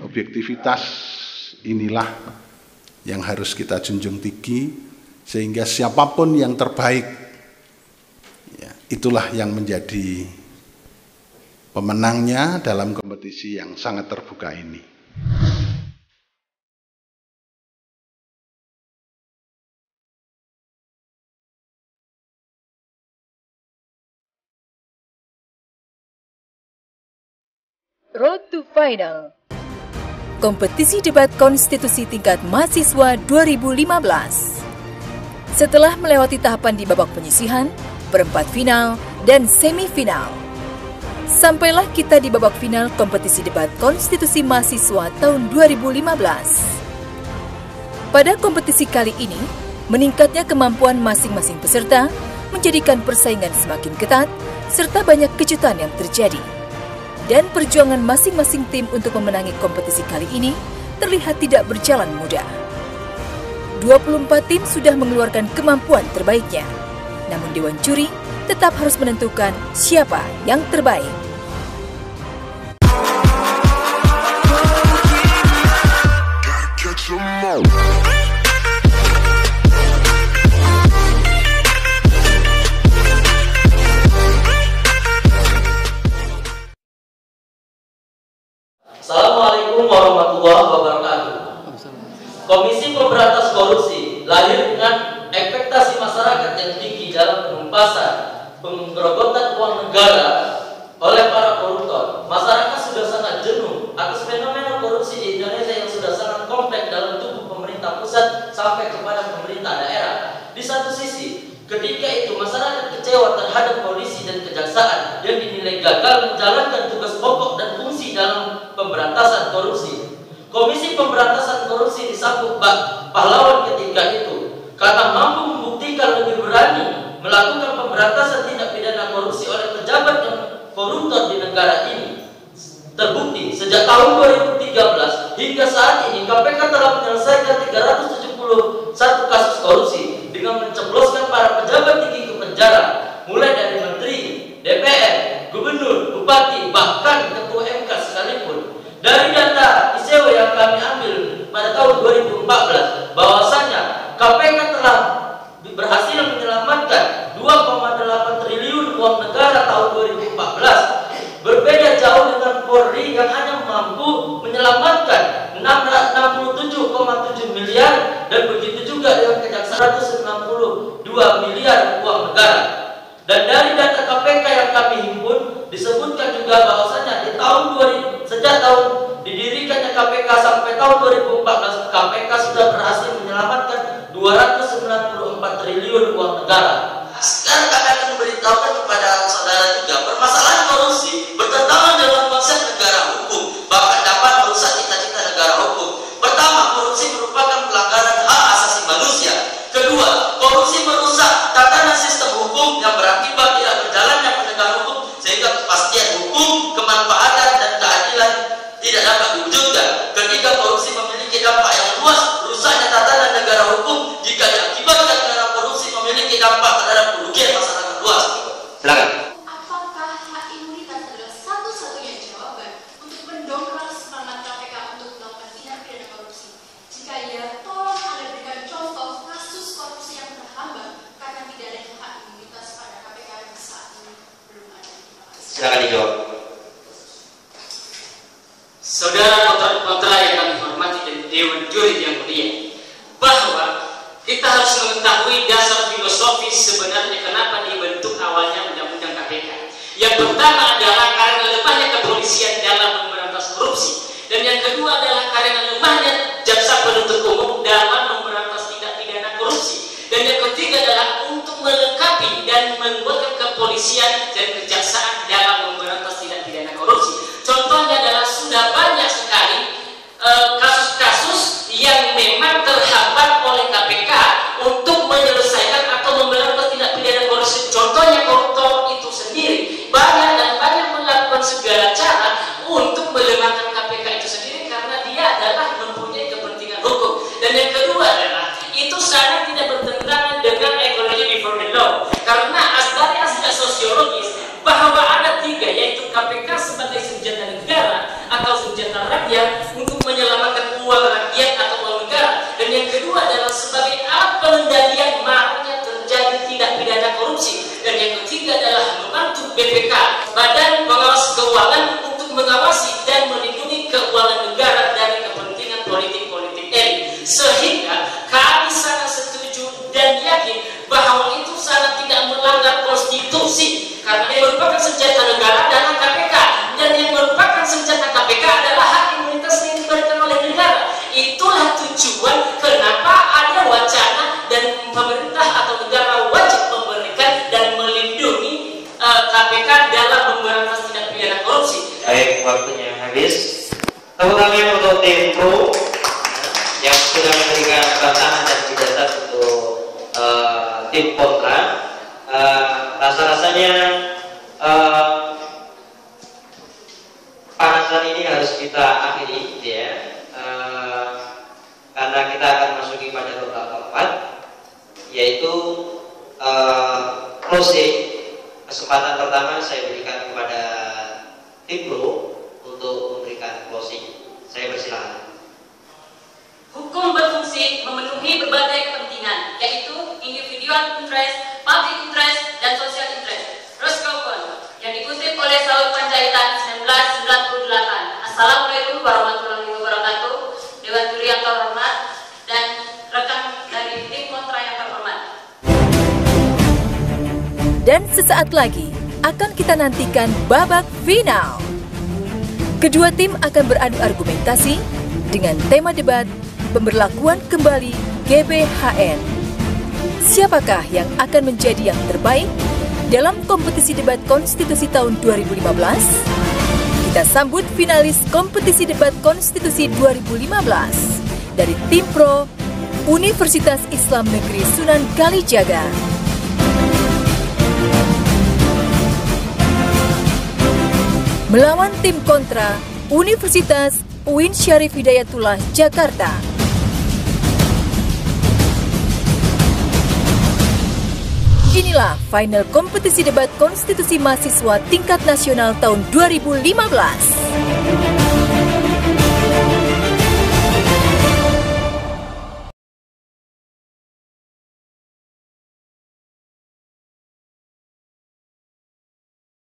objektivitas inilah yang harus kita junjung tinggi, sehingga siapapun yang terbaik, ya, itulah yang menjadi pemenangnya dalam kompetisi yang sangat terbuka ini. Road to Final. Kompetisi debat konstitusi tingkat mahasiswa 2015. Setelah melewati tahapan di babak penyisihan, perempat final, dan semifinal, sampailah kita di babak final kompetisi debat konstitusi mahasiswa tahun 2015. Pada kompetisi kali ini, meningkatnya kemampuan masing-masing peserta menjadikan persaingan semakin ketat, serta banyak kejutan yang terjadi. Dan perjuangan masing-masing tim untuk memenangi kompetisi kali ini terlihat tidak berjalan mudah. 24 tim sudah mengeluarkan kemampuan terbaiknya. Namun Dewan Juri tetap harus menentukan siapa yang terbaik. Assalamualaikum warahmatullahi wabarakatuh. Komisi Pemberantasan Korupsi lahir dengan ekspektasi masyarakat yang tinggi dalam penumpasan, penggerogotan uang negara oleh para koruptor. Masyarakat sudah sangat jenuh atas fenomena korupsi di Indonesia yang sudah sangat kompleks dalam tubuh pemerintah pusat sampai kepada pemerintah daerah. Di satu sisi, ketika itu masyarakat kecewa terhadap polisi dan kejaksaan yang dinilai gagal menjalankan tugas pokok dan fungsi dalam pemberantasan korupsi. Komisi Pemberantasan Korupsi disambut pahlawan ketika itu karena mampu membuktikan lebih berani melakukan pemberantasan tindak pidana korupsi oleh pejabat yang koruptor di negara ini. Terbukti sejak tahun 2013 hingga saat ini KPK telah menyelesaikan 371 kasus korupsi dengan mencebloskan para pejabat tinggi ke penjara, mulai dari menteri, DPR, gubernur, bupati, bahkan ketua MK sekalipun. Dari data ISEO yang kami ambil pada tahun 2014, bahwasanya KPK telah berhasil menyelamatkan 2,8 triliun uang negara tahun 2014. Berbeda jauh dengan Polri yang hanya mampu menyelamatkan 667,7 miliar, dan begitu juga dengan Kejaksaan 192 miliar uang negara. Dan dari data KPK yang kami himpun disebutkan juga bahwasanya di tahun sejak tahun didirikannya KPK sampai tahun 2014 KPK sudah berhasil menyelamatkan 294 triliun uang negara. Sekarang kami akan memberitahukan kepada saudara juga, permasalahan korupsi bertentangan dengan konsep negara hukum, bahkan dapat merusak cita-cita negara hukum. Pertama, korupsi merupakan pelanggaran hak asasi manusia. Kedua, korupsi merusak tatanan sistem hukum yang berakibat tidak berjalannya penegakan hukum, sehingga kepastian hukum, kemanfaatan, dan keadilan tidak dapat diwujudkan. Ketika korupsi memiliki dampak yang luas, rusaknya tatanan negara hukum jika diakibatkan karena korupsi memiliki dampak terhadap kerugian masyarakat luas. Silakan. Apakah hak imunitas adalah satu-satunya jawaban untuk mendongkrak semangat KPK untuk melakukan tindak pidana korupsi? Jika ya, tolong Anda berikan contoh kasus korupsi yang terhambat karena tidak ada hak imunitas pada KPK yang saat ini belum ada. Silakan dijawab. Saudara kontra yang kami hormati dan Dewan Juri yang mulia, bahwa kita harus mengetahui dasar filosofis sebenarnya kenapa dibentuk awalnya Undang-Undang KPK. Yang pertama adalah karena lemahnya kepolisian dalam memberantas korupsi, dan yang kedua adalah karena lemahnya jaksa penuntut umum dalam memberantas tindak pidana korupsi, dan yang ketiga adalah untuk melengkapi dan menguatkan kepolisian dan kejaksaan dalam memberantas tindak pidana korupsi. Contohnya adalah sudah banyak sekali kasus-kasus yang memang terhambat oleh KPK untuk menyelesaikan atau memberantas tindak pidana korupsi. Contohnya koruptor itu sendiri banyak melakukan segala cara untuk melemahkan KPK itu sendiri karena dia adalah mempunyai kepentingan hukum. Dan yang kedua adalah itu sangat tidak bertentangan dengan ecology before the law, karena dari aspek sosiologis BPK, Badan Pengawas Keuangan, untuk mengawasi dan melindungi keuangan negara dari kepentingan politik-politik elit. Sehingga kami sangat setuju dan yakin bahwa itu sangat tidak melanggar konstitusi, karena yang merupakan senjata negara adalah KPK, dan yang merupakan senjata KPK adalah hak imunitas yang diberikan oleh negara. Itulah tujuan kenapa ada wacana dan pemerintah atau negara wajib memberikan dan melindungi KPK dalam memberantas tindak pidana korupsi. Baik, waktunya habis. Tepuk tangan untuk tim pro yang sudah memberikan tantangan dan pidato untuk tim kontra. Rasa-rasanya panasan ini harus kita akhiri, ya. Karena kita akan masuki pada babak keempat, yaitu closing. Kesempatan pertama saya berikan kepada tim pro untuk memberikan closing. Saya persilakan. Hukum berfungsi memenuhi berbagai kepentingan, yaitu individual interest, public interest, dan social interest. Roskopon, yang dikutip oleh Saud Panjaitan 1998. Assalamualaikum warahmatullahi wabarakatuh. Dewan Juri yang terhormat dan rekan dari tim kontra yang terhormat. Dan sesaat lagi akan kita nantikan babak final. Kedua tim akan beradu argumentasi dengan tema debat pemberlakuan kembali GBHN. Siapakah yang akan menjadi yang terbaik dalam kompetisi debat konstitusi tahun 2015? Kita sambut finalis kompetisi debat konstitusi 2015 dari tim pro Universitas Islam Negeri Sunan Kalijaga. Melawan tim kontra Universitas UIN Syarif Hidayatullah Jakarta. Inilah final kompetisi debat konstitusi mahasiswa tingkat nasional tahun 2015.